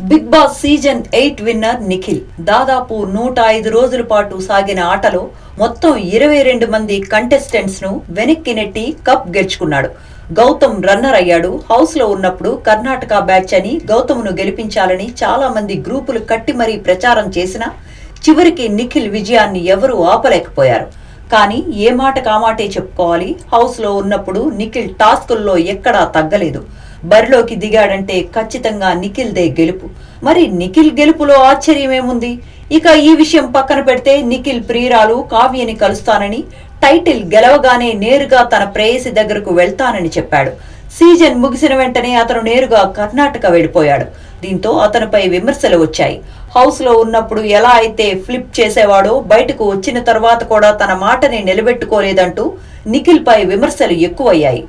Big Boss season 8 winner Nikhil దాదాపు 105 రోజుల పాటు సాగిన ఆటలో మొత్తం 22 మంది కంటెస్టెంట్స్ ను వెనక్కి నెట్టి కప్ గెలుచుకున్నాడు. గౌతమ్ రన్నర్ అయ్యాడు. హౌస్ లో ఉన్నప్పుడు కర్ణాటక బ్యాచ్ అని గౌతమ్ను గెలిపించాలని చాలా మంది గ్రూపులు కట్టి మరీ ప్రచారం చేసినా చివరికి నిఖిల్ విజయాన్ని ఎవరూ ఆపలేకపోయారు. కానీ ఏ మాట కామాటే చెప్పుకోవాలి. హౌస్ లో ఉన్నప్పుడు నిఖిల్ టాస్కుల్లో ఎక్కడా తగ్గలేదు. బరిలోకి దిగాడంటే ఖచ్చితంగా నిఖిల్దే గెలుపు. మరి నిఖిల్ గెలుపులో ఆశ్చర్యమేముంది? ఇక ఈ విషయం పక్కన పెడితే నిఖిల్ ప్రియురాలు కావ్యని కలుస్తానని, టైటిల్ గెలవగానే నేరుగా తన ప్రేయసి దగ్గరకు వెళ్తానని చెప్పాడు. సీజన్ ముగిసిన వెంటనే అతను నేరుగా కర్ణాటక వెళ్లిపోయాడు. దీంతో అతనిపై విమర్శలు వచ్చాయి. హౌస్ లో ఉన్నప్పుడు ఎలా అయితే ఫ్లిప్ చేసేవాడో బయటకు వచ్చిన తర్వాత కూడా తన మాటని నిలబెట్టుకోలేదంటూ నిఖిల్ పై విమర్శలు ఎక్కువయ్యాయి.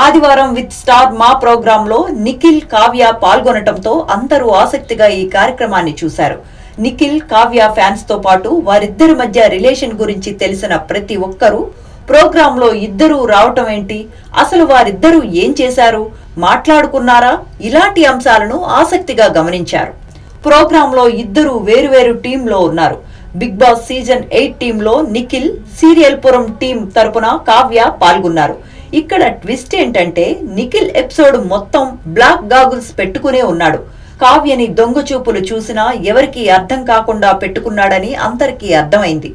ఆదివారం విత్ స్టార్ మా ప్రోగ్రామ్ లో నిఖిల్, కావ్య పాల్గొనటంతో అందరూ ఆసక్తిగా ఈ కార్యక్రమాన్ని చూశారు. నిఖిల్, కావ్య ఫ్యాన్స్ తో పాటు వారిద్దరి మధ్య రిలేషన్ గురించి తెలిసిన ప్రతి ఒక్కరూ ప్రోగ్రామ్ లో ఇద్దరూ రావటం ఏంటి, అసలు వారిద్దరూ ఏం చేశారు, మాట్లాడుకున్నారా, ఇలాంటి అంశాలను ఆసక్తిగా గమనించారు. ప్రోగ్రామ్ లో ఇద్దరు వేరువేరు టీంలో ఉన్నారు. బిగ్ బాస్ సీజన్ 8 టీంలో నిఖిల్, సీరియల్ పురం టీం తరపున కావ్య పాల్గొన్నారు. ఇక్కడ ట్విస్ట్ ఏంటంటే నిఖిల్ ఎపిసోడ్ మొత్తం బ్లాక్ గాగుల్స్ పెట్టుకునే ఉన్నాడు. కావ్యని దొంగ చూపులు చూసినా ఎవరికి అర్థం కాకుండా పెట్టుకున్నాడని అందరికీ అర్థమైంది.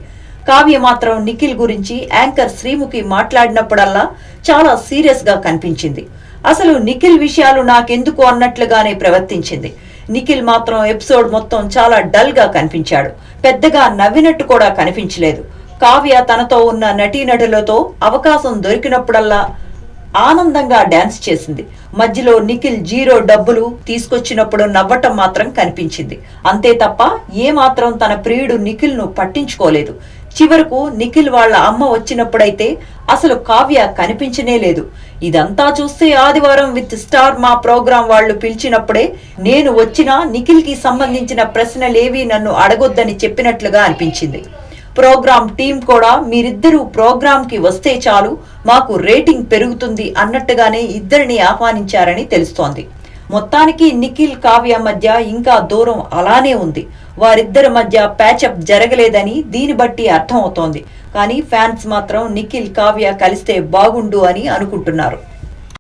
కావ్య మాత్రం నిఖిల్ గురించి యాంకర్ శ్రీముఖి మాట్లాడినప్పుడల్లా చాలా సీరియస్ గా కనిపించింది. అసలు నిఖిల్ విషయాలు నాకెందుకు అన్నట్లుగానే ప్రవర్తించింది. నిఖిల్ మాత్రం ఎపిసోడ్ మొత్తం చాలా డల్ గా కనిపించాడు. పెద్దగా నవ్వినట్టు కూడా కనిపించలేదు. కావ్య తనతో ఉన్న నటీనటులతో అవకాశం దొరికినప్పుడల్లా ఆనందంగా డాన్స్ చేసింది. మధ్యలో నిఖిల్ 0 డబ్బులు తీసుకొచ్చినప్పుడు నవ్వటం మాత్రం కనిపించింది. అంతే తప్ప ఏమాత్రం తన ప్రియుడు నిఖిల్ ను పట్టించుకోలేదు. చివరకు నిఖిల్ వాళ్ళ అమ్మ వచ్చినప్పుడైతే అసలు కావ్య కనిపించనే లేదు. ఇదంతా చూస్తే ఆదివారం విత్ స్టార్ మా ప్రోగ్రాం వాళ్ళు పిలిచినప్పుడే నేను వచ్చినా నిఖిల్ కి సంబంధించిన ప్రశ్నలేవి నన్ను అడగొద్దని చెప్పినట్లుగా అనిపించింది. ప్రోగ్రామ్ టీం కూడా మీరిద్దరూ ప్రోగ్రామ్ కి వస్తే చాలు, మాకు రేటింగ్ పెరుగుతుంది అన్నట్టుగానే ఇద్దరిని ఆహ్వానించారని తెలుస్తోంది. మొత్తానికి నిఖిల్, కావ్య మధ్య ఇంకా దూరం అలానే ఉంది. వారిద్దరి మధ్య ప్యాచప్ జరగలేదని దీని బట్టి అర్థం అవుతోంది. కానీ ఫ్యాన్స్ మాత్రం నిఖిల్, కావ్య కలిస్తే బాగుండు అని అనుకుంటున్నారు.